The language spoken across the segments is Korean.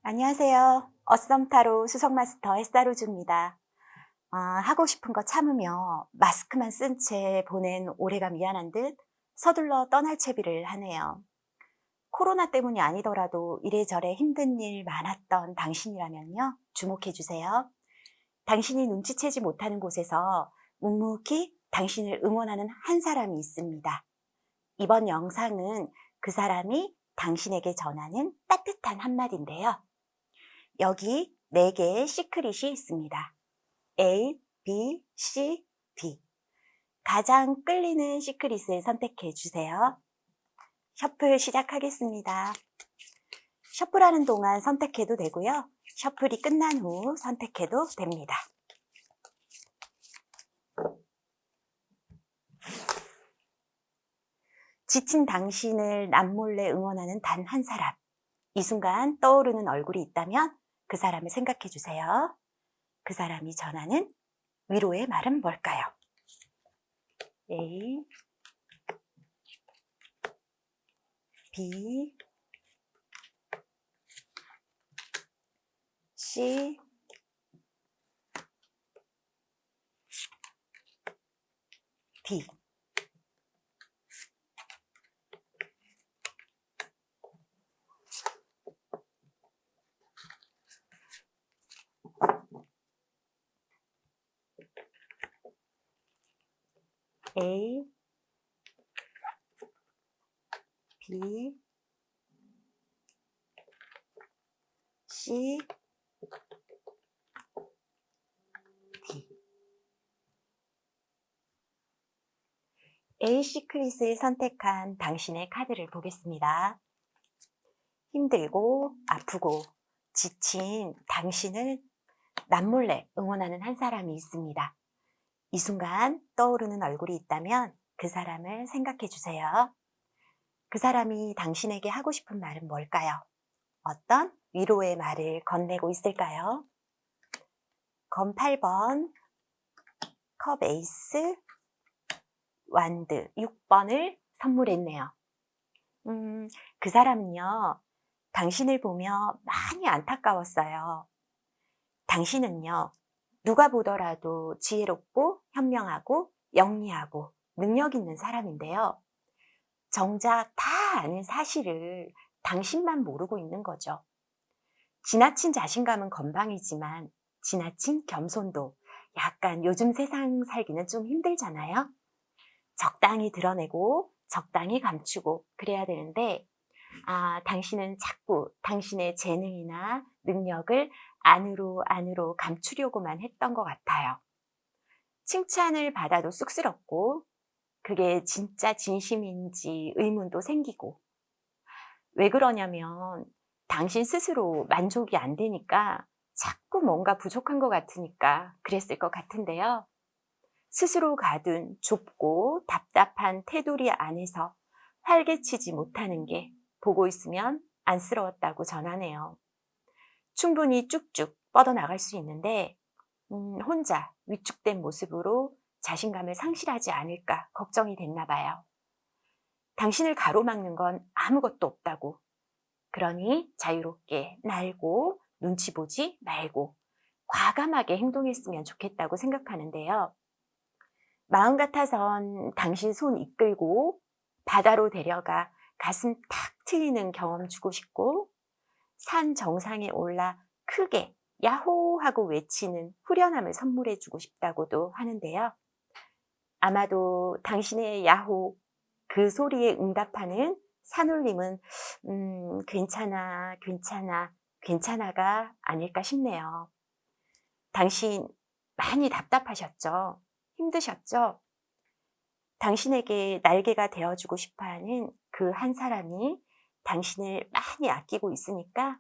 안녕하세요. 어썸타로 수석마스터 햇사로즈입니다. 하고 싶은 거 참으며 마스크만 쓴 채 보낸 올해가 미안한 듯 서둘러 떠날 채비를 하네요. 코로나 때문이 아니더라도 이래저래 힘든 일 많았던 당신이라면요. 주목해 주세요. 당신이 눈치채지 못하는 곳에서 묵묵히 당신을 응원하는 한 사람이 있습니다. 이번 영상은 그 사람이 당신에게 전하는 따뜻한 한마디인데요. 여기 4개의 시크릿이 있습니다. A, B, C, D. 가장 끌리는 시크릿을 선택해 주세요. 셔플 시작하겠습니다. 셔플하는 동안 선택해도 되고요. 셔플이 끝난 후 선택해도 됩니다. 지친 당신을 남몰래 응원하는 단 한 사람. 이 순간 떠오르는 얼굴이 있다면 그 사람을 생각해 주세요. 그 사람이 전하는 위로의 말은 뭘까요? A, B, C, D. A, B, C, D. A 시크릿을 선택한 당신의 카드를 보겠습니다. 힘들고 아프고 지친 당신을 남몰래 응원하는 한 사람이 있습니다. 이 순간 떠오르는 얼굴이 있다면 그 사람을 생각해 주세요. 그 사람이 당신에게 하고 싶은 말은 뭘까요? 어떤 위로의 말을 건네고 있을까요? 검 8번, 컵 에이스, 완드 6번을 선물했네요. 그 사람은요, 당신을 보며 많이 안타까웠어요. 당신은요, 누가 보더라도 지혜롭고 현명하고 영리하고 능력 있는 사람인데요. 정작 다 아는 사실을 당신만 모르고 있는 거죠. 지나친 자신감은 건방이지만 지나친 겸손도 약간 요즘 세상 살기는 좀 힘들잖아요. 적당히 드러내고 적당히 감추고 그래야 되는데 당신은 자꾸 당신의 재능이나 능력을 안으로 감추려고만 했던 것 같아요. 칭찬을 받아도 쑥스럽고 그게 진짜 진심인지 의문도 생기고 왜 그러냐면 당신 스스로 만족이 안 되니까 자꾸 뭔가 부족한 것 같으니까 그랬을 것 같은데요. 스스로 가둔 좁고 답답한 테두리 안에서 활개치지 못하는 게 보고 있으면 안쓰러웠다고 전하네요. 충분히 쭉쭉 뻗어나갈 수 있는데 혼자 위축된 모습으로 자신감을 상실하지 않을까 걱정이 됐나 봐요. 당신을 가로막는 건 아무것도 없다고. 그러니 자유롭게 날고 눈치 보지 말고 과감하게 행동했으면 좋겠다고 생각하는데요. 마음 같아선 당신 손 이끌고 바다로 데려가 가슴 탁 트이는 경험 주고 싶고 산 정상에 올라 크게 야호 하고 외치는 후련함을 선물해 주고 싶다고도 하는데요. 아마도 당신의 야호 그 소리에 응답하는 산울림은 괜찮아 괜찮아 괜찮아가 아닐까 싶네요. 당신 많이 답답하셨죠? 힘드셨죠? 당신에게 날개가 되어주고 싶어하는 그 한 사람이 당신을 많이 아끼고 있으니까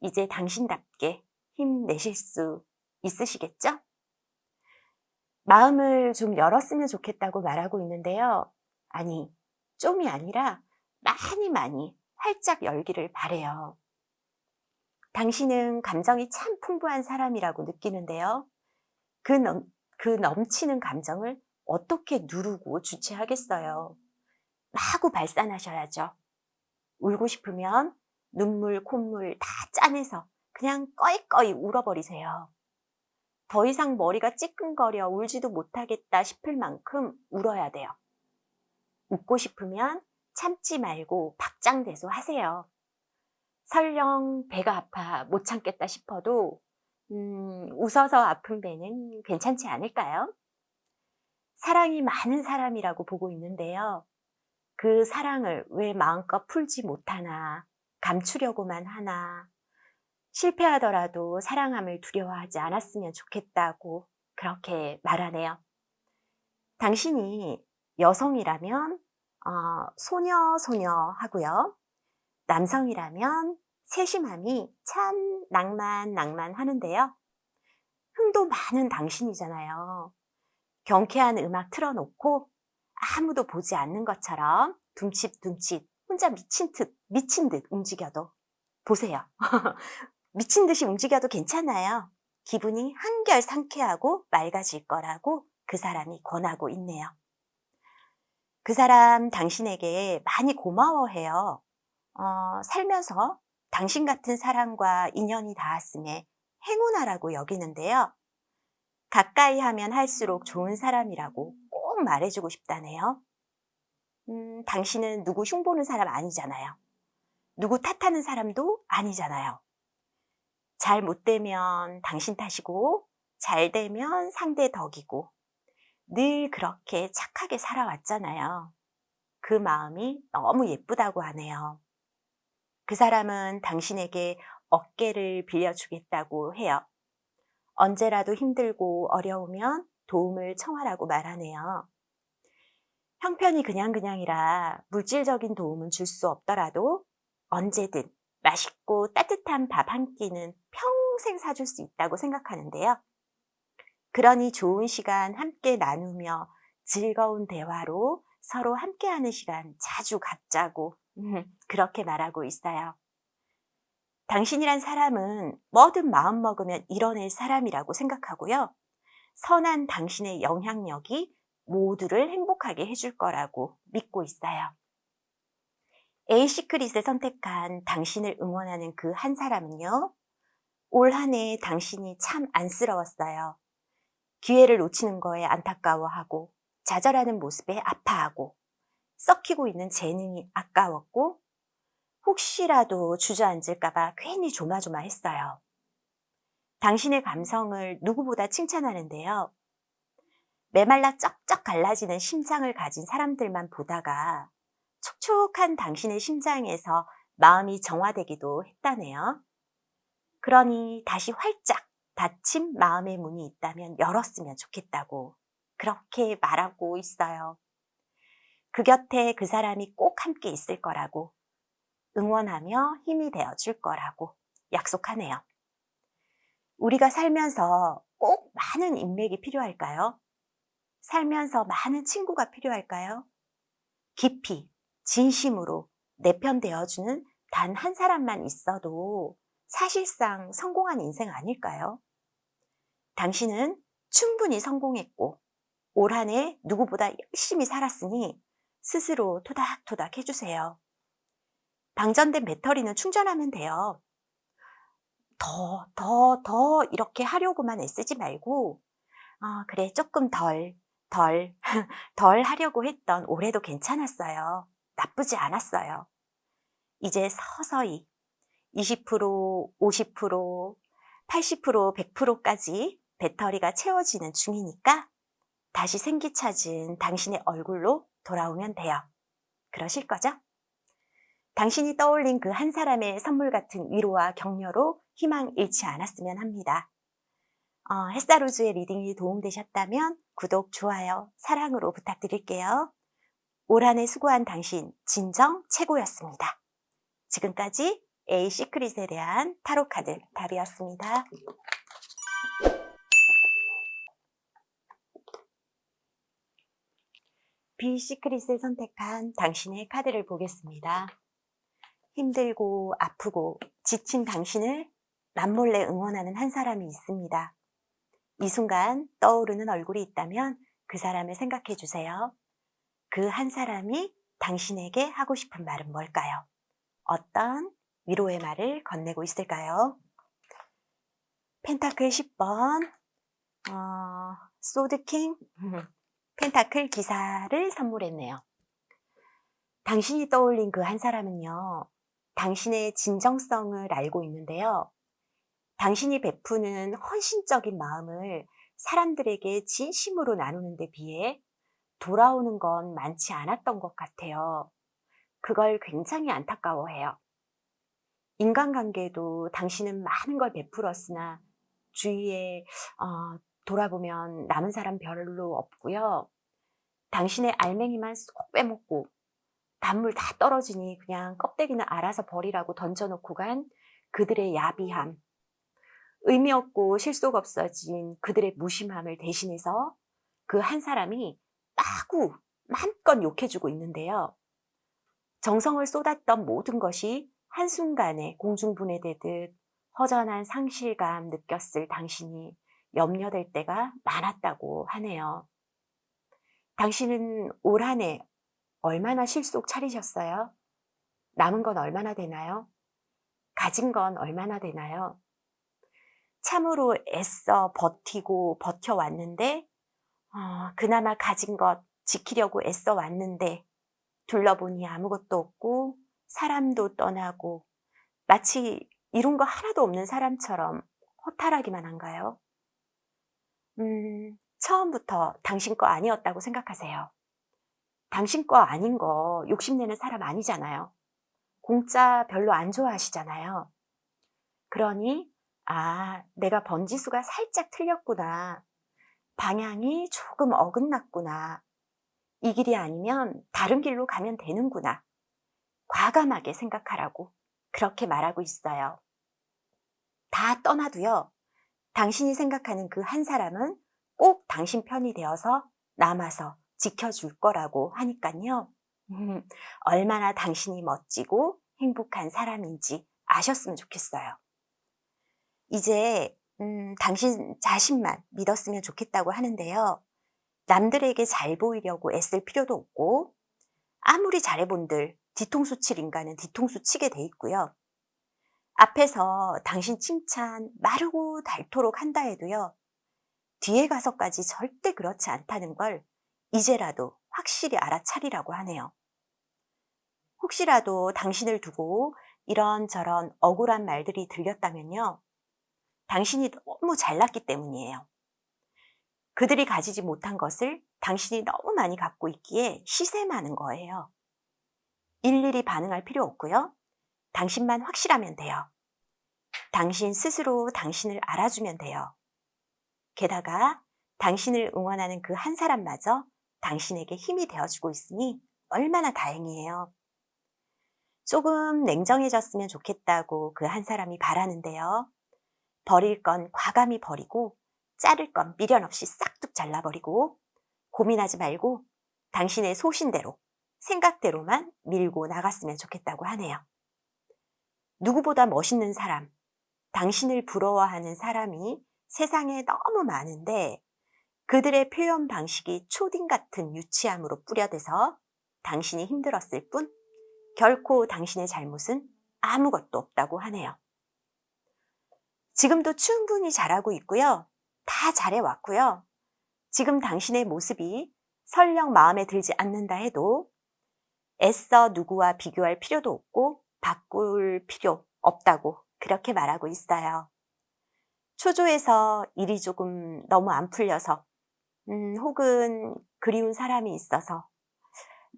이제 당신답게 힘내실 수 있으시겠죠? 마음을 좀 열었으면 좋겠다고 말하고 있는데요. 아니, 좀이 아니라 많이 활짝 열기를 바래요. 당신은 감정이 참 풍부한 사람이라고 느끼는데요. 그 넘치는 감정을 어떻게 누르고 주체하겠어요. 마구 발산하셔야죠. 울고 싶으면 눈물, 콧물 다 짜내서 그냥 꺼이꺼이 울어버리세요. 더 이상 머리가 찌끈거려 울지도 못하겠다 싶을 만큼 울어야 돼요. 웃고 싶으면 참지 말고 박장대소 하세요. 설령 배가 아파 못 참겠다 싶어도 웃어서 아픈 배는 괜찮지 않을까요? 사랑이 많은 사람이라고 보고 있는데요. 그 사랑을 왜 마음껏 풀지 못하나, 감추려고만 하나, 실패하더라도 사랑함을 두려워하지 않았으면 좋겠다고 그렇게 말하네요. 당신이 여성이라면 소녀 하고요. 남성이라면 세심함이 참 낭만 하는데요. 흥도 많은 당신이잖아요. 경쾌한 음악 틀어놓고 아무도 보지 않는 것처럼 둠칫둠칫 혼자 미친 듯 움직여도 보세요. 미친 듯이 움직여도 괜찮아요. 기분이 한결 상쾌하고 맑아질 거라고 그 사람이 권하고 있네요. 그 사람 당신에게 많이 고마워해요. 살면서 당신 같은 사람과 인연이 닿았음에 행운아라고 여기는데요. 가까이 하면 할수록 좋은 사람이라고 꼭 말해주고 싶다네요. 당신은 누구 흉보는 사람 아니잖아요. 누구 탓하는 사람도 아니잖아요. 잘 못되면 당신 탓이고 잘 되면 상대 덕이고 늘 그렇게 착하게 살아왔잖아요. 그 마음이 너무 예쁘다고 하네요. 그 사람은 당신에게 어깨를 빌려주겠다고 해요. 언제라도 힘들고 어려우면 도움을 청하라고 말하네요. 형편이 그냥이라 물질적인 도움은 줄 수 없더라도 언제든 맛있고 따뜻한 밥 한 끼는 평생 사줄 수 있다고 생각하는데요. 그러니 좋은 시간 함께 나누며 즐거운 대화로 서로 함께하는 시간 자주 갖자고 그렇게 말하고 있어요. 당신이란 사람은 뭐든 마음 먹으면 이뤄낼 사람이라고 생각하고요. 선한 당신의 영향력이 모두를 행복하게 해줄 거라고 믿고 있어요. 에이시크릿을 선택한 당신을 응원하는 그 한 사람은요. 올 한 해 당신이 참 안쓰러웠어요. 기회를 놓치는 거에 안타까워하고 좌절하는 모습에 아파하고 썩히고 있는 재능이 아까웠고 혹시라도 주저앉을까 봐 괜히 조마조마했어요. 당신의 감성을 누구보다 칭찬하는데요. 메말라 쩍쩍 갈라지는 심장을 가진 사람들만 보다가 촉촉한 당신의 심장에서 마음이 정화되기도 했다네요. 그러니 다시 활짝 닫힌 마음의 문이 있다면 열었으면 좋겠다고 그렇게 말하고 있어요. 그 곁에 그 사람이 꼭 함께 있을 거라고 응원하며 힘이 되어줄 거라고 약속하네요. 우리가 살면서 꼭 많은 인맥이 필요할까요? 살면서 많은 친구가 필요할까요? 깊이, 진심으로 내 편 되어주는 단 한 사람만 있어도 사실상 성공한 인생 아닐까요? 당신은 충분히 성공했고 올 한 해 누구보다 열심히 살았으니 스스로 토닥토닥 해주세요. 방전된 배터리는 충전하면 돼요. 더 이렇게 하려고만 애쓰지 말고 그래 조금 덜 하려고 했던 올해도 괜찮았어요. 나쁘지 않았어요. 이제 서서히 20%, 50%, 80%, 100%까지 배터리가 채워지는 중이니까 다시 생기 찾은 당신의 얼굴로 돌아오면 돼요. 그러실 거죠? 당신이 떠올린 그 한 사람의 선물 같은 위로와 격려로 희망 잃지 않았으면 합니다. 햇사로즈의 리딩이 도움되셨다면 구독, 좋아요, 사랑으로 부탁드릴게요. 올 한 해 수고한 당신 진정 최고였습니다. 지금까지 A 시크릿에 대한 타로 카드 답이었습니다. B 시크릿을 선택한 당신의 카드를 보겠습니다. 힘들고 아프고 지친 당신을 남몰래 응원하는 한 사람이 있습니다. 이 순간 떠오르는 얼굴이 있다면 그 사람을 생각해 주세요. 그 한 사람이 당신에게 하고 싶은 말은 뭘까요? 어떤 위로의 말을 건네고 있을까요? 펜타클 10번, 소드킹, 펜타클 기사를 선물했네요. 당신이 떠올린 그 한 사람은요, 당신의 진정성을 알고 있는데요. 당신이 베푸는 헌신적인 마음을 사람들에게 진심으로 나누는 데 비해 돌아오는 건 많지 않았던 것 같아요. 그걸 굉장히 안타까워해요. 인간관계에도 당신은 많은 걸 베풀었으나 주위에 돌아보면 남은 사람 별로 없고요. 당신의 알맹이만 쏙 빼먹고 단물 다 떨어지니 그냥 껍데기는 알아서 버리라고 던져놓고 간 그들의 야비함, 의미 없고 실속 없어진 그들의 무심함을 대신해서 그 한 사람이 마구 마음껏 욕해주고 있는데요. 정성을 쏟았던 모든 것이 한순간에 공중분해되듯 허전한 상실감 느꼈을 당신이 염려될 때가 많았다고 하네요. 당신은 올 한 해 얼마나 실속 차리셨어요? 남은 건 얼마나 되나요? 가진 건 얼마나 되나요? 참으로 애써 버티고 버텨왔는데, 그나마 가진 것 지키려고 애써 왔는데, 둘러보니 아무것도 없고, 사람도 떠나고, 마치 이룬 거 하나도 없는 사람처럼 허탈하기만 한가요? 처음부터 당신 거 아니었다고 생각하세요. 당신 거 아닌 거 욕심내는 사람 아니잖아요. 공짜 별로 안 좋아하시잖아요. 그러니, 내가 번지수가 살짝 틀렸구나. 방향이 조금 어긋났구나. 이 길이 아니면 다른 길로 가면 되는구나. 과감하게 생각하라고 그렇게 말하고 있어요. 다 떠나도요. 당신이 생각하는 그 한 사람은 꼭 당신 편이 되어서 남아서 지켜줄 거라고 하니까요. 얼마나 당신이 멋지고 행복한 사람인지 아셨으면 좋겠어요. 이제 당신 자신만 믿었으면 좋겠다고 하는데요. 남들에게 잘 보이려고 애쓸 필요도 없고 아무리 잘해본들 뒤통수 칠 인간은 뒤통수 치게 돼 있고요. 앞에서 당신 칭찬 마르고 닳도록 한다 해도요. 뒤에 가서까지 절대 그렇지 않다는 걸 이제라도 확실히 알아차리라고 하네요. 혹시라도 당신을 두고 이런저런 억울한 말들이 들렸다면요. 당신이 너무 잘났기 때문이에요. 그들이 가지지 못한 것을 당신이 너무 많이 갖고 있기에 시샘하는 거예요. 일일이 반응할 필요 없고요. 당신만 확실하면 돼요. 당신 스스로 당신을 알아주면 돼요. 게다가 당신을 응원하는 그 한 사람마저 당신에게 힘이 되어주고 있으니 얼마나 다행이에요. 조금 냉정해졌으면 좋겠다고 그 한 사람이 바라는데요. 버릴 건 과감히 버리고 자를 건 미련 없이 싹둑 잘라버리고 고민하지 말고 당신의 소신대로 생각대로만 밀고 나갔으면 좋겠다고 하네요. 누구보다 멋있는 사람, 당신을 부러워하는 사람이 세상에 너무 많은데 그들의 표현 방식이 초딩 같은 유치함으로 뿌려대서 당신이 힘들었을 뿐 결코 당신의 잘못은 아무것도 없다고 하네요. 지금도 충분히 잘하고 있고요. 다 잘해왔고요. 지금 당신의 모습이 설령 마음에 들지 않는다 해도 애써 누구와 비교할 필요도 없고 바꿀 필요 없다고 그렇게 말하고 있어요. 초조해서 일이 조금 너무 안 풀려서 혹은 그리운 사람이 있어서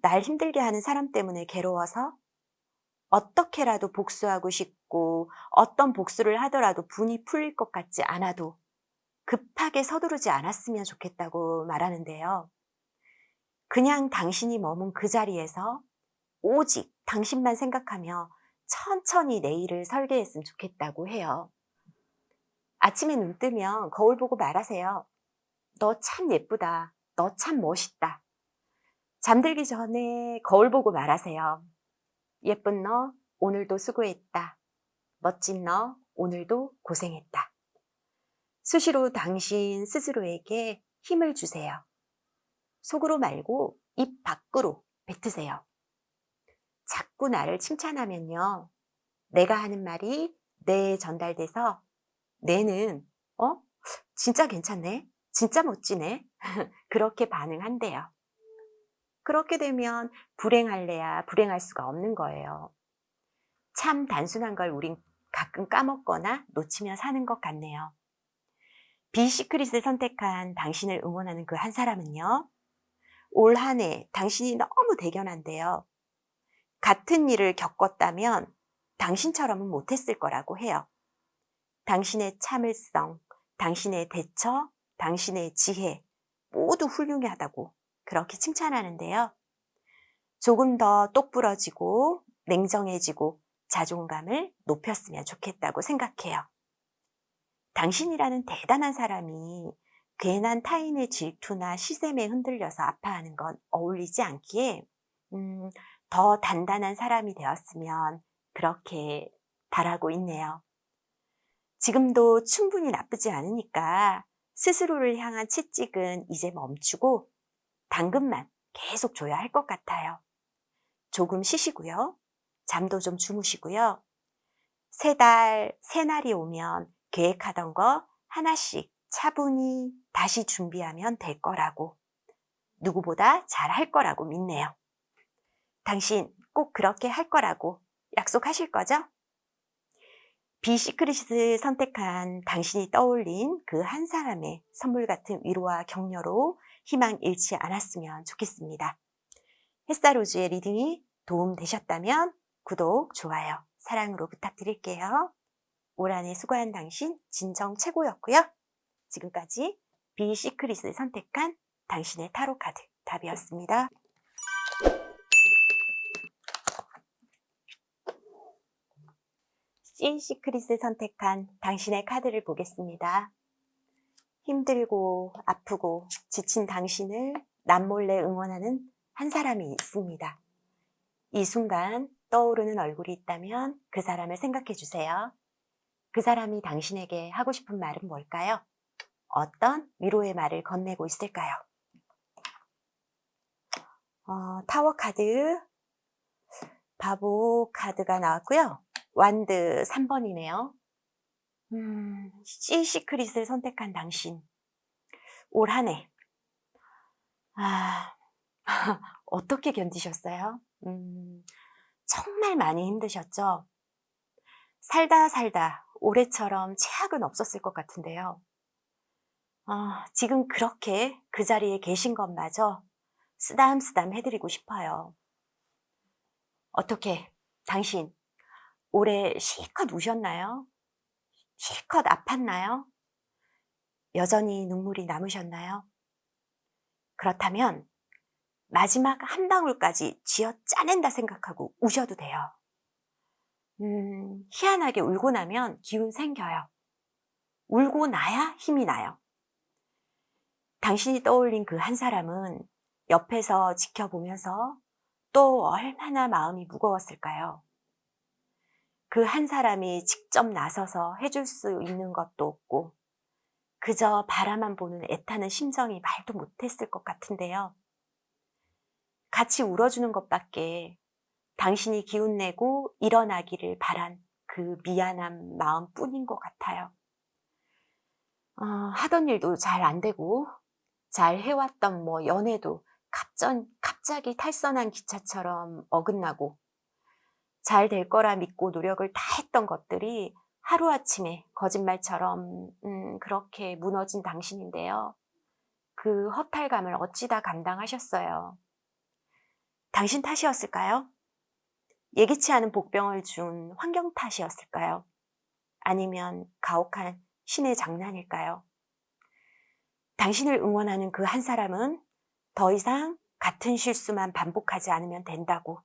날 힘들게 하는 사람 때문에 괴로워서 어떻게라도 복수하고 싶고 어떤 복수를 하더라도 분이 풀릴 것 같지 않아도 급하게 서두르지 않았으면 좋겠다고 말하는데요. 그냥 당신이 머문 그 자리에서 오직 당신만 생각하며 천천히 내일을 설계했으면 좋겠다고 해요. 아침에 눈 뜨면 거울 보고 말하세요. 너 참 예쁘다. 너 참 멋있다. 잠들기 전에 거울 보고 말하세요. 예쁜 너, 오늘도 수고했다. 멋진 너, 오늘도 고생했다. 수시로 당신 스스로에게 힘을 주세요. 속으로 말고 입 밖으로 뱉으세요. 자꾸 나를 칭찬하면요. 내가 하는 말이 뇌에 전달돼서 뇌는 어? 진짜 괜찮네. 진짜 멋지네. 그렇게 반응한대요. 그렇게 되면 불행할래야 불행할 수가 없는 거예요. 참 단순한 걸 우린 가끔 까먹거나 놓치며 사는 것 같네요. 비시크릿을 선택한 당신을 응원하는 그 한 사람은요. 올 한 해 당신이 너무 대견한데요. 같은 일을 겪었다면 당신처럼은 못했을 거라고 해요. 당신의 참을성, 당신의 대처, 당신의 지혜 모두 훌륭하다고 그렇게 칭찬하는데요. 조금 더 똑부러지고 냉정해지고 자존감을 높였으면 좋겠다고 생각해요. 당신이라는 대단한 사람이 괜한 타인의 질투나 시샘에 흔들려서 아파하는 건 어울리지 않기에 더 단단한 사람이 되었으면 그렇게 바라고 있네요. 지금도 충분히 나쁘지 않으니까 스스로를 향한 채찍은 이제 멈추고 당근만 계속 줘야 할 것 같아요. 조금 쉬시고요. 잠도 좀 주무시고요. 세 날이 오면 계획하던 거 하나씩 차분히 다시 준비하면 될 거라고, 누구보다 잘 할 거라고 믿네요. 당신 꼭 그렇게 할 거라고 약속하실 거죠? 비시크릿을 선택한 당신이 떠올린 그 한 사람의 선물 같은 위로와 격려로 희망 잃지 않았으면 좋겠습니다. 햇살로즈의 리딩이 도움 되셨다면 구독, 좋아요, 사랑으로 부탁드릴게요. 올 한 해 수고한 당신 진정 최고였고요. 지금까지 비시크릿을 선택한 당신의 타로 카드 답이었습니다. C시크릿을 선택한 당신의 카드를 보겠습니다. 힘들고 아프고 지친 당신을 남몰래 응원하는 한 사람이 있습니다. 이 순간 떠오르는 얼굴이 있다면 그 사람을 생각해 주세요. 그 사람이 당신에게 하고 싶은 말은 뭘까요? 어떤 위로의 말을 건네고 있을까요? 타워 카드, 바보 카드가 나왔고요. 완드 3번이네요. C시크릿을 선택한 당신. 올 한 해. 어떻게 견디셨어요? 정말 많이 힘드셨죠? 살다 올해처럼 최악은 없었을 것 같은데요. 지금 그렇게 그 자리에 계신 것마저 쓰담쓰담 해드리고 싶어요. 어떻게 당신 올해 실컷 우셨나요? 실컷 아팠나요? 여전히 눈물이 남으셨나요? 그렇다면 마지막 한 방울까지 쥐어 짜낸다 생각하고 우셔도 돼요. 희한하게 울고 나면 기운 생겨요. 울고 나야 힘이 나요. 당신이 떠올린 그 한 사람은 옆에서 지켜보면서 또 얼마나 마음이 무거웠을까요? 그 한 사람이 직접 나서서 해줄 수 있는 것도 없고 그저 바라만 보는 애타는 심정이 말도 못했을 것 같은데요. 같이 울어주는 것밖에 당신이 기운내고 일어나기를 바란 그 미안한 마음뿐인 것 같아요. 하던 일도 잘 안 되고 잘 해왔던 연애도 갑자기 탈선한 기차처럼 어긋나고 잘 될 거라 믿고 노력을 다 했던 것들이 하루아침에 거짓말처럼 그렇게 무너진 당신인데요. 그 허탈감을 어찌다 감당하셨어요. 당신 탓이었을까요? 예기치 않은 복병을 준 환경 탓이었을까요? 아니면 가혹한 신의 장난일까요? 당신을 응원하는 그 한 사람은 더 이상 같은 실수만 반복하지 않으면 된다고,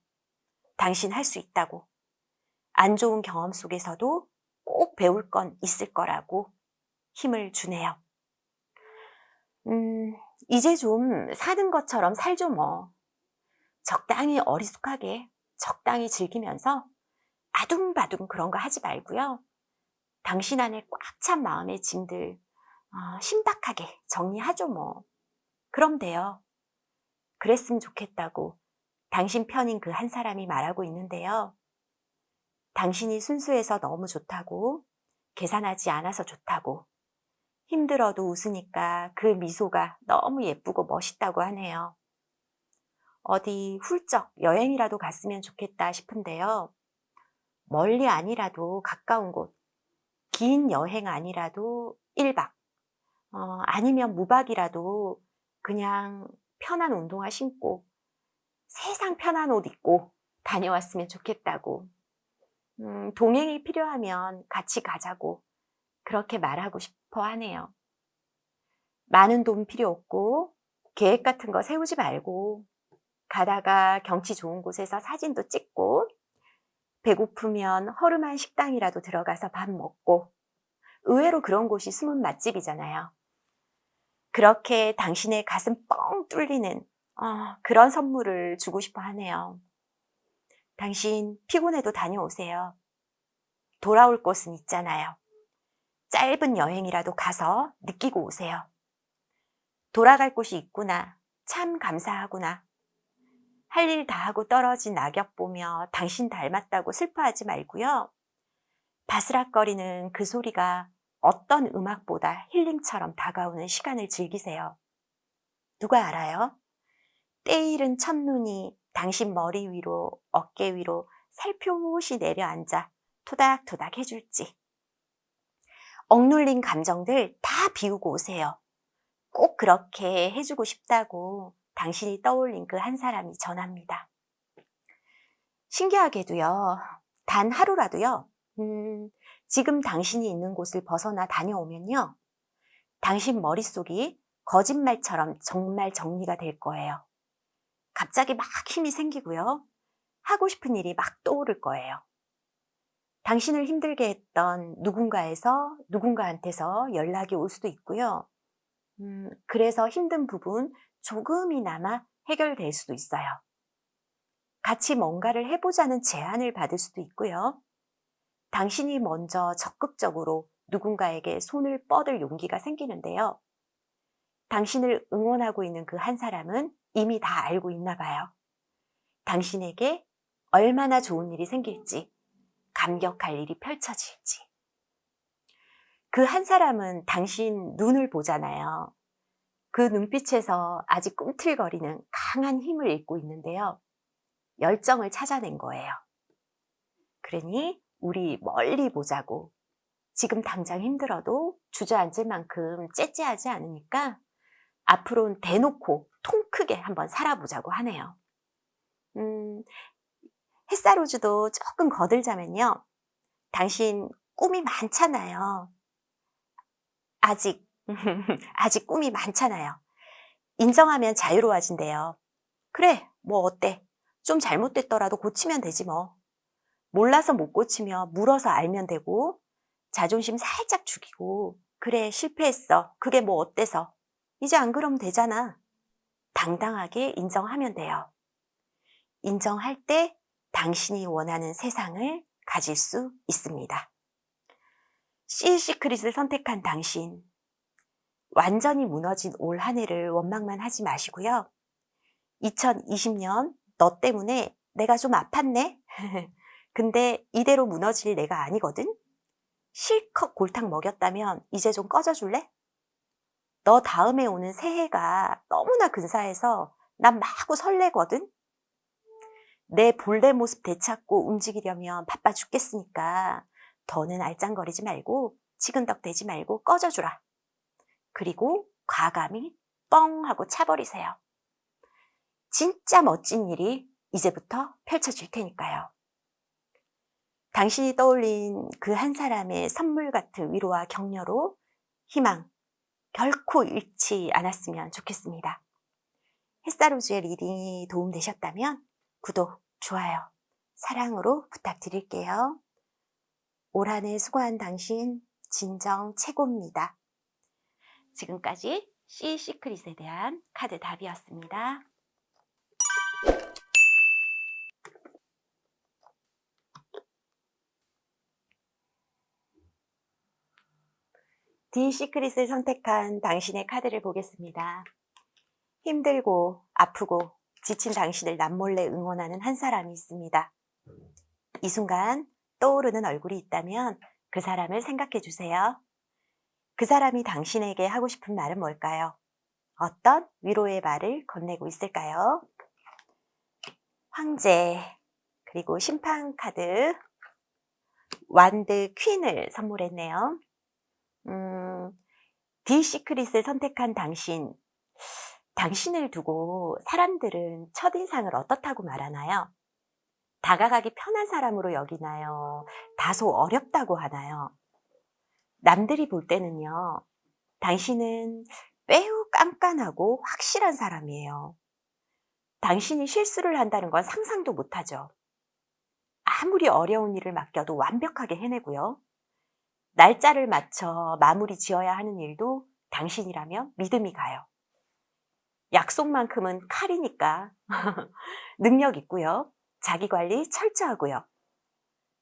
당신 할 수 있다고, 안 좋은 경험 속에서도 꼭 배울 건 있을 거라고 힘을 주네요. 이제 좀 사는 것처럼 살죠 뭐. 적당히 어리숙하게, 적당히 즐기면서 아둥바둥 그런 거 하지 말고요. 당신 안에 꽉 찬 마음의 짐들 신박하게 정리하죠 뭐. 그럼 돼요. 그랬으면 좋겠다고 당신 편인 그 한 사람이 말하고 있는데요. 당신이 순수해서 너무 좋다고, 계산하지 않아서 좋다고, 힘들어도 웃으니까 그 미소가 너무 예쁘고 멋있다고 하네요. 어디 훌쩍 여행이라도 갔으면 좋겠다 싶은데요. 멀리 아니라도 가까운 곳, 긴 여행 아니라도 1박, 아니면 무박이라도 그냥 편한 운동화 신고 세상 편한 옷 입고 다녀왔으면 좋겠다고. 동행이 필요하면 같이 가자고 그렇게 말하고 싶어 하네요. 많은 돈 필요 없고 계획 같은 거 세우지 말고 가다가 경치 좋은 곳에서 사진도 찍고 배고프면 허름한 식당이라도 들어가서 밥 먹고, 의외로 그런 곳이 숨은 맛집이잖아요. 그렇게 당신의 가슴 뻥 뚫리는 그런 선물을 주고 싶어 하네요. 당신 피곤해도 다녀오세요. 돌아올 곳은 있잖아요. 짧은 여행이라도 가서 느끼고 오세요. 돌아갈 곳이 있구나. 참 감사하구나. 할 일 다 하고 떨어진 낙엽 보며 당신 닮았다고 슬퍼하지 말고요. 바스락거리는 그 소리가 어떤 음악보다 힐링처럼 다가오는 시간을 즐기세요. 누가 알아요? 때이른 첫눈이 당신 머리 위로, 어깨 위로 살포시 내려앉아 토닥토닥 해줄지. 억눌린 감정들 다 비우고 오세요. 꼭 그렇게 해주고 싶다고 당신이 떠올린 그 한 사람이 전합니다. 신기하게도요, 단 하루라도요, 지금 당신이 있는 곳을 벗어나 다녀오면요, 당신 머릿속이 거짓말처럼 정말 정리가 될 거예요. 갑자기 막 힘이 생기고요, 하고 싶은 일이 막 떠오를 거예요. 당신을 힘들게 했던 누군가한테서 연락이 올 수도 있고요. 그래서 힘든 부분 조금이나마 해결될 수도 있어요. 같이 뭔가를 해보자는 제안을 받을 수도 있고요. 당신이 먼저 적극적으로 누군가에게 손을 뻗을 용기가 생기는데요. 당신을 응원하고 있는 그 한 사람은 이미 다 알고 있나 봐요. 당신에게 얼마나 좋은 일이 생길지, 감격할 일이 펼쳐질지. 그 한 사람은 당신 눈을 보잖아요. 그 눈빛에서 아직 꿈틀거리는 강한 힘을 잃고 있는데요. 열정을 찾아낸 거예요. 그러니 우리 멀리 보자고. 지금 당장 힘들어도 주저앉을 만큼 째째하지 않으니까 앞으로는 대놓고 통 크게 한번 살아보자고 하네요. 햇사로즈도 조금 거들자면요. 당신 꿈이 많잖아요. 아직, 아직 꿈이 많잖아요. 인정하면 자유로워진대요. 그래, 뭐 어때? 좀 잘못됐더라도 고치면 되지 뭐. 몰라서 못 고치면 물어서 알면 되고, 자존심 살짝 죽이고, 그래, 실패했어. 그게 뭐 어때서? 이제 안 그러면 되잖아. 당당하게 인정하면 돼요. 인정할 때 당신이 원하는 세상을 가질 수 있습니다. 시크릿을 선택한 당신, 완전히 무너진 올 한 해를 원망만 하지 마시고요. 2020년 너 때문에 내가 좀 아팠네? 근데 이대로 무너질 내가 아니거든? 실컷 골탕 먹였다면 이제 좀 꺼져줄래? 너 다음에 오는 새해가 너무나 근사해서 난 마구 설레거든? 내 본래 모습 되찾고 움직이려면 바빠 죽겠으니까 더는 알짱거리지 말고 치근덕 대지 말고 꺼져주라. 그리고 과감히 뻥 하고 차버리세요. 진짜 멋진 일이 이제부터 펼쳐질 테니까요. 당신이 떠올린 그 한 사람의 선물 같은 위로와 격려로 희망 결코 잃지 않았으면 좋겠습니다. 햇사로즈의 리딩이 도움되셨다면 구독, 좋아요, 사랑으로 부탁드릴게요. 올 한 해 수고한 당신 진정 최고입니다. 지금까지 시크릿에 대한 카드 답이었습니다. 시크릿을 선택한 당신의 카드를 보겠습니다. 힘들고 아프고 지친 당신을 남몰래 응원하는 한 사람이 있습니다. 이 순간 떠오르는 얼굴이 있다면 그 사람을 생각해 주세요. 그 사람이 당신에게 하고 싶은 말은 뭘까요? 어떤 위로의 말을 건네고 있을까요? 황제, 그리고 심판 카드, 완드 퀸을 선물했네요. 디 시크릿을 선택한 당신, 당신을 두고 사람들은 첫인상을 어떻다고 말하나요? 다가가기 편한 사람으로 여기나요? 다소 어렵다고 하나요? 남들이 볼 때는요, 당신은 매우 깐깐하고 확실한 사람이에요. 당신이 실수를 한다는 건 상상도 못하죠. 아무리 어려운 일을 맡겨도 완벽하게 해내고요. 날짜를 맞춰 마무리 지어야 하는 일도 당신이라면 믿음이 가요. 약속만큼은 칼이니까 능력 있고요. 자기 관리 철저하고요.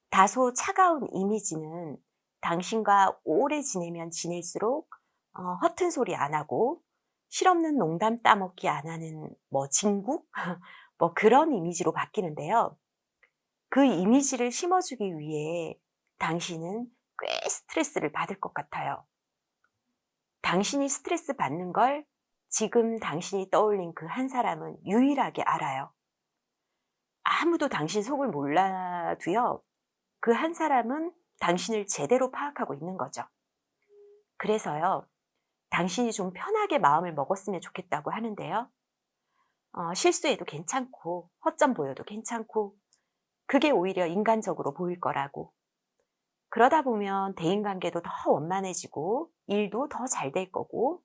다소 차가운 이미지는 당신과 오래 지내면 지낼수록 허튼 소리 안 하고 실없는 농담 따먹기 안 하는 진국? 그런 이미지로 바뀌는데요. 그 이미지를 심어주기 위해 당신은 꽤 스트레스를 받을 것 같아요. 당신이 스트레스 받는 걸 지금 당신이 떠올린 그 한 사람은 유일하게 알아요. 아무도 당신 속을 몰라도요. 그 한 사람은 당신을 제대로 파악하고 있는 거죠. 그래서요. 당신이 좀 편하게 마음을 먹었으면 좋겠다고 하는데요. 실수해도 괜찮고 허점 보여도 괜찮고 그게 오히려 인간적으로 보일 거라고. 그러다 보면 대인관계도 더 원만해지고 일도 더 잘 될 거고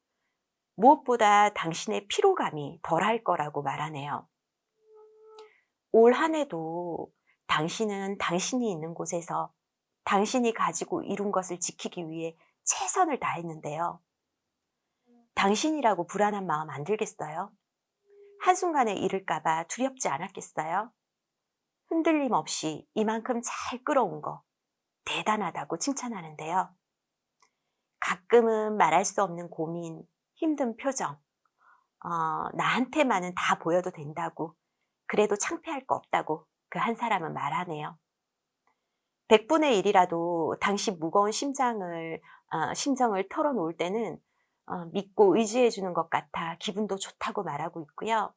무엇보다 당신의 피로감이 덜할 거라고 말하네요. 올 한 해도 당신은 당신이 있는 곳에서 당신이 가지고 이룬 것을 지키기 위해 최선을 다했는데요. 당신이라고 불안한 마음 안 들겠어요? 한순간에 잃을까봐 두렵지 않았겠어요? 흔들림 없이 이만큼 잘 끌어온 거 대단하다고 칭찬하는데요. 가끔은 말할 수 없는 고민, 힘든 표정, 나한테만은 다 보여도 된다고, 그래도 창피할 거 없다고 그 한 사람은 말하네요. 100분의 1이라도 당신 무거운 심정을 털어놓을 때는 믿고 의지해 주는 것 같아 기분도 좋다고 말하고 있고요.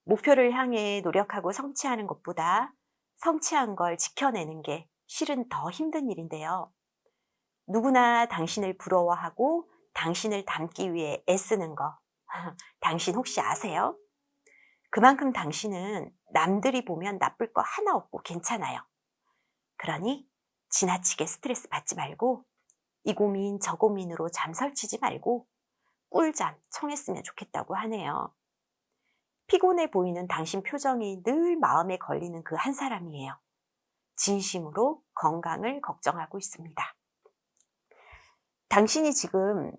목표를 향해 노력하고 성취하는 것보다 성취한 걸 지켜내는 게 실은 더 힘든 일인데요. 누구나 당신을 부러워하고 당신을 닮기 위해 애쓰는 거 당신 혹시 아세요? 그만큼 당신은 남들이 보면 나쁠 거 하나 없고 괜찮아요. 그러니 지나치게 스트레스 받지 말고 이 고민 저 고민으로 잠 설치지 말고 꿀잠 청했으면 좋겠다고 하네요. 피곤해 보이는 당신 표정이 늘 마음에 걸리는 그 한 사람이에요. 진심으로 건강을 걱정하고 있습니다. 당신이 지금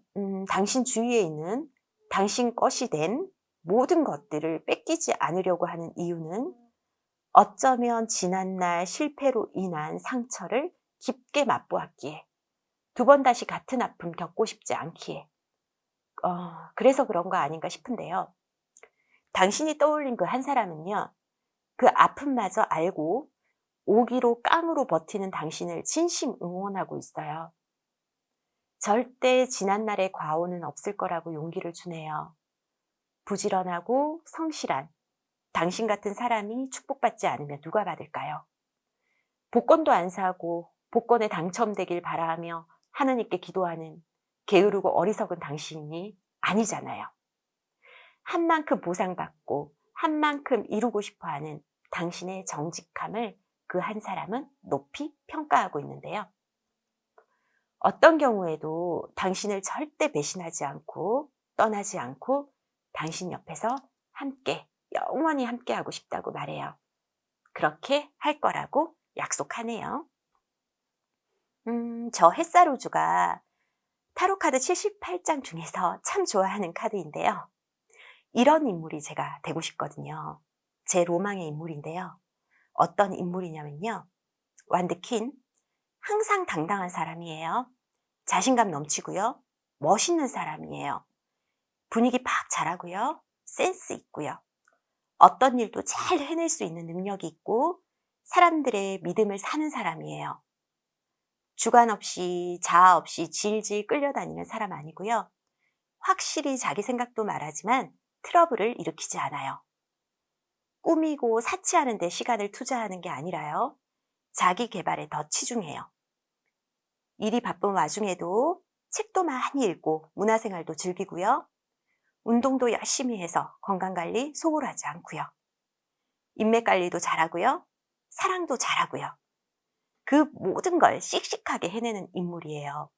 당신 주위에 있는 당신 것이 된 모든 것들을 뺏기지 않으려고 하는 이유는 어쩌면 지난날 실패로 인한 상처를 깊게 맛보았기에 두 번 다시 같은 아픔 겪고 싶지 않기에 그래서 그런 거 아닌가 싶은데요. 당신이 떠올린 그 한 사람은요. 그 아픔마저 알고 오기로 깡으로 버티는 당신을 진심 응원하고 있어요. 절대 지난날의 과오는 없을 거라고 용기를 주네요. 부지런하고 성실한 당신 같은 사람이 축복받지 않으면 누가 받을까요? 복권도 안 사고 복권에 당첨되길 바라며 하느님께 기도하는 게으르고 어리석은 당신이 아니잖아요. 한 만큼 보상받고 한 만큼 이루고 싶어하는 당신의 정직함을 그 한 사람은 높이 평가하고 있는데요. 어떤 경우에도 당신을 절대 배신하지 않고 떠나지 않고 당신 옆에서 함께 영원히 함께하고 싶다고 말해요. 그렇게 할 거라고 약속하네요. 저 햇살 우주가 타로 카드 78장 중에서 참 좋아하는 카드인데요. 이런 인물이 제가 되고 싶거든요. 제 로망의 인물인데요. 어떤 인물이냐면요. 완드킨, 항상 당당한 사람이에요. 자신감 넘치고요. 멋있는 사람이에요. 분위기 팍 잘하고요. 센스 있고요. 어떤 일도 잘 해낼 수 있는 능력이 있고 사람들의 믿음을 사는 사람이에요. 주관 없이 자아 없이 질질 끌려다니는 사람 아니고요. 확실히 자기 생각도 말하지만 트러블을 일으키지 않아요. 꾸미고 사치하는 데 시간을 투자하는 게 아니라요. 자기 개발에 더 치중해요. 일이 바쁜 와중에도 책도 많이 읽고 문화생활도 즐기고요. 운동도 열심히 해서 건강관리 소홀하지 않고요. 인맥관리도 잘하고요. 사랑도 잘하고요. 그 모든 걸 씩씩하게 해내는 인물이에요.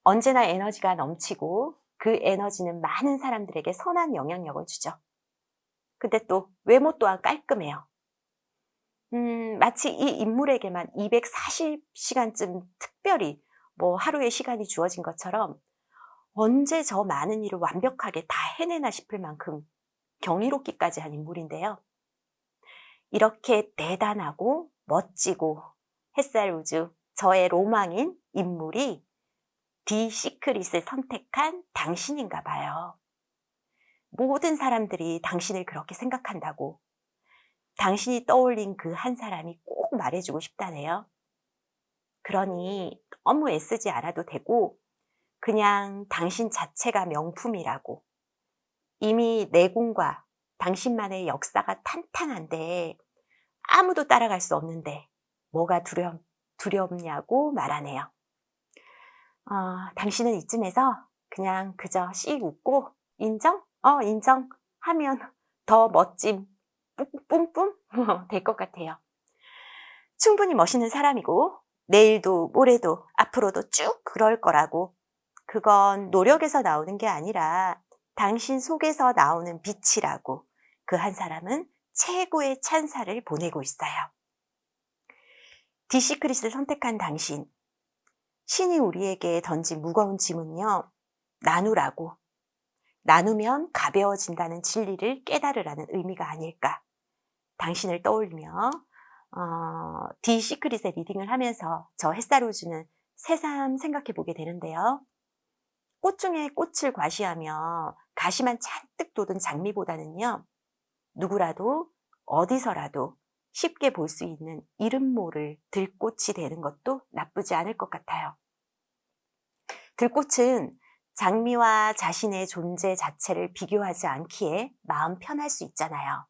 언제나 에너지가 넘치고 그 에너지는 많은 사람들에게 선한 영향력을 주죠. 근데 또 외모 또한 깔끔해요. 마치 이 인물에게만 240시간쯤 특별히 하루의 시간이 주어진 것처럼 언제 저 많은 일을 완벽하게 다 해내나 싶을 만큼 경이롭기까지 한 인물인데요. 이렇게 대단하고 멋지고 햇살 우주, 저의 로망인 인물이 디 시크릿을 선택한 당신인가 봐요. 모든 사람들이 당신을 그렇게 생각한다고, 당신이 떠올린 그 한 사람이 꼭 말해주고 싶다네요. 그러니 너무 애쓰지 않아도 되고 그냥 당신 자체가 명품이라고, 이미 내공과 당신만의 역사가 탄탄한데 아무도 따라갈 수 없는데 뭐가 두렵냐고 말하네요. 당신은 이쯤에서 그냥 그저 씩 웃고 인정? 인정 하면 더 멋짐 뿜뿜 될 것 같아요. 충분히 멋있는 사람이고 내일도 모레도 앞으로도 쭉 그럴 거라고, 그건 노력에서 나오는 게 아니라 당신 속에서 나오는 빛이라고, 그 한 사람은 최고의 찬사를 보내고 있어요. 디시크릿을 선택한 당신, 신이 우리에게 던진 무거운 짐은요, 나누라고, 나누면 가벼워진다는 진리를 깨달으라는 의미가 아닐까. 당신을 떠올리며 디시크릿의 리딩을 하면서 저 햇살우주는 새삼 생각해 보게 되는데요. 꽃 중에 꽃을 과시하며 가시만 잔뜩 돋은 장미보다는요, 누구라도 어디서라도 쉽게 볼 수 있는 이름 모를 들꽃이 되는 것도 나쁘지 않을 것 같아요. 들꽃은 장미와 자신의 존재 자체를 비교하지 않기에 마음 편할 수 있잖아요.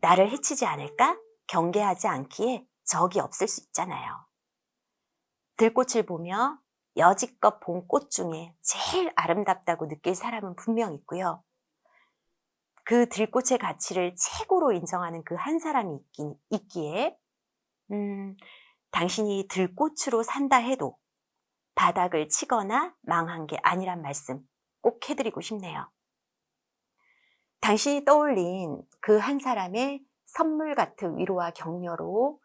나를 해치지 않을까 경계하지 않기에 적이 없을 수 있잖아요. 들꽃을 보며 여지껏 본 꽃 중에 제일 아름답다고 느낄 사람은 분명 있고요. 그 들꽃의 가치를 최고로 인정하는 그 한 사람이 있기에 당신이 들꽃으로 산다 해도 바닥을 치거나 망한 게 아니란 말씀 꼭 해드리고 싶네요. 당신이 떠올린 그 한 사람의 선물 같은 위로와 격려로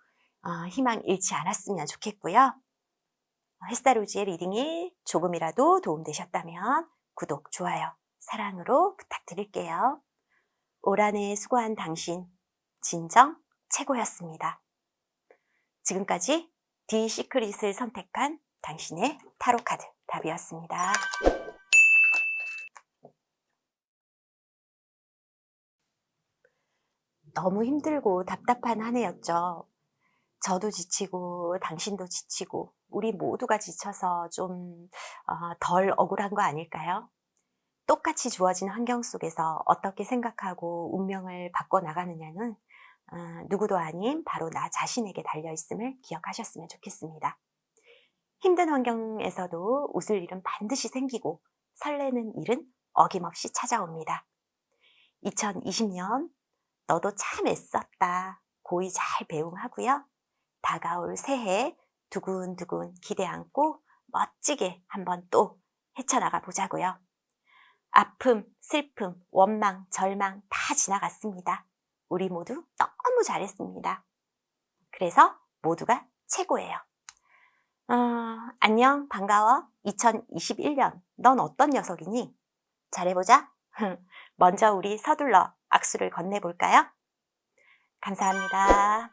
희망 잃지 않았으면 좋겠고요. 햇살우지의 리딩이 조금이라도 도움되셨다면 구독, 좋아요, 사랑으로 부탁드릴게요. 올 한 해 수고한 당신, 진정 최고였습니다. 지금까지 디 시크릿을 선택한 당신의 타로카드 답이었습니다. 너무 힘들고 답답한 한 해였죠. 저도 지치고 당신도 지치고 우리 모두가 지쳐서 좀 덜 억울한 거 아닐까요? 똑같이 주어진 환경 속에서 어떻게 생각하고 운명을 바꿔나가느냐는 누구도 아닌 바로 나 자신에게 달려있음을 기억하셨으면 좋겠습니다. 힘든 환경에서도 웃을 일은 반드시 생기고 설레는 일은 어김없이 찾아옵니다. 2020년 너도 참 애썼다. 고이 잘 배웅하고요. 다가올 새해 두근두근 기대 안고 멋지게 한번 또 헤쳐나가 보자고요. 아픔, 슬픔, 원망, 절망 다 지나갔습니다. 우리 모두 너무 잘했습니다. 그래서 모두가 최고예요. 안녕, 반가워. 2021년 넌 어떤 녀석이니? 잘해보자. 먼저 우리 서둘러 악수를 건네볼까요? 감사합니다.